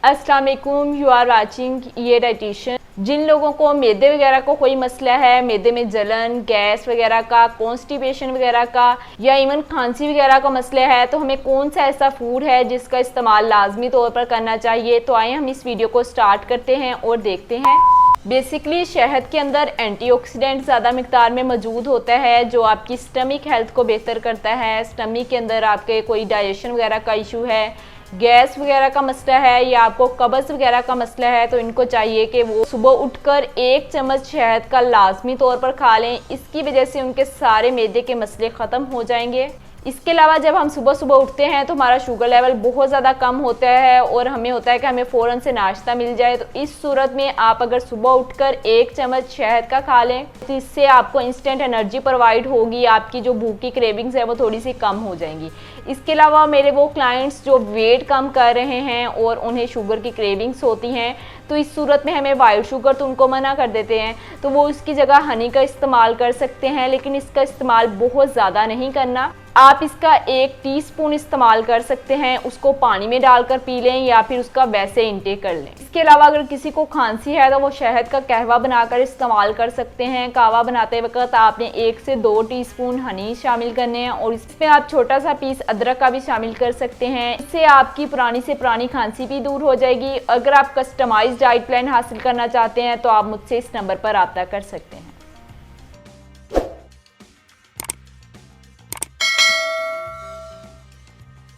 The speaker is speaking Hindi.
अस्सलाम वालेकुम, यू आर वाचिंग ये डाइटिशियन। जिन लोगों को मैदे वगैरह को कोई मसला है, मैदे में जलन, गैस वगैरह का, कॉन्स्टिपेशन वगैरह का या इवन खांसी वगैरह का मसला है, तो हमें कौन सा ऐसा फूड है जिसका इस्तेमाल लाजमी तौर पर करना चाहिए। तो आइए हम इस वीडियो को स्टार्ट करते हैं और देखते हैं। बेसिकली शहद के अंदर एंटीऑक्सीडेंट ज़्यादा मिकदार में मौजूद होता है जो आपकी स्टमक हेल्थ को बेहतर करता है। स्टमक के अंदर आपके कोई डाइजेशन वगैरह का इशू है, गैस वगैरह का मसला है या आपको कब्ज़ वगैरह का मसला है, तो इनको चाहिए कि वो सुबह उठकर 1 चम्मच शहद का लाजमी तौर पर खा लें। इसकी वजह से उनके सारे मैदे के मसले ख़त्म हो जाएंगे। इसके अलावा जब हम सुबह सुबह उठते हैं तो हमारा शुगर लेवल बहुत ज़्यादा कम होता है और हमें होता है कि हमें फ़ौरन से नाश्ता मिल जाए। तो इस सूरत में आप अगर सुबह उठकर 1 चम्मच शहद का खा लें तो इससे आपको इंस्टेंट एनर्जी प्रोवाइड होगी, आपकी जो भूख की क्रेविंग्स है वो थोड़ी सी कम हो जाएंगी। इसके अलावा मेरे वो क्लाइंट्स जो वेट कम कर रहे हैं और उन्हें शुगर की क्रेविंग्स होती हैं, तो इस सूरत में हमें वाइट शुगर तो उनको मना कर देते हैं, तो वो उसकी जगह हनी का इस्तेमाल कर सकते हैं, लेकिन इसका इस्तेमाल बहुत ज़्यादा नहीं करना। आप इसका 1 टीस्पून इस्तेमाल कर सकते हैं, उसको पानी में डालकर पी लें या फिर उसका वैसे इंटेक कर लें। इसके अलावा अगर किसी को खांसी है तो वो शहद का कहवा बनाकर इस्तेमाल कर सकते हैं। कहवा बनाते वक्त आपने 1 से 2 टीस्पून हनी शामिल करने हैं और इसमें आप छोटा सा पीस अदरक का भी शामिल कर सकते हैं। इससे आपकी पुरानी से पुरानी खांसी भी दूर हो जाएगी। अगर आप कस्टमाइज्ड डाइट प्लान हासिल करना चाहते हैं तो आप मुझसे इस नंबर पर रब्ता कर सकते हैं।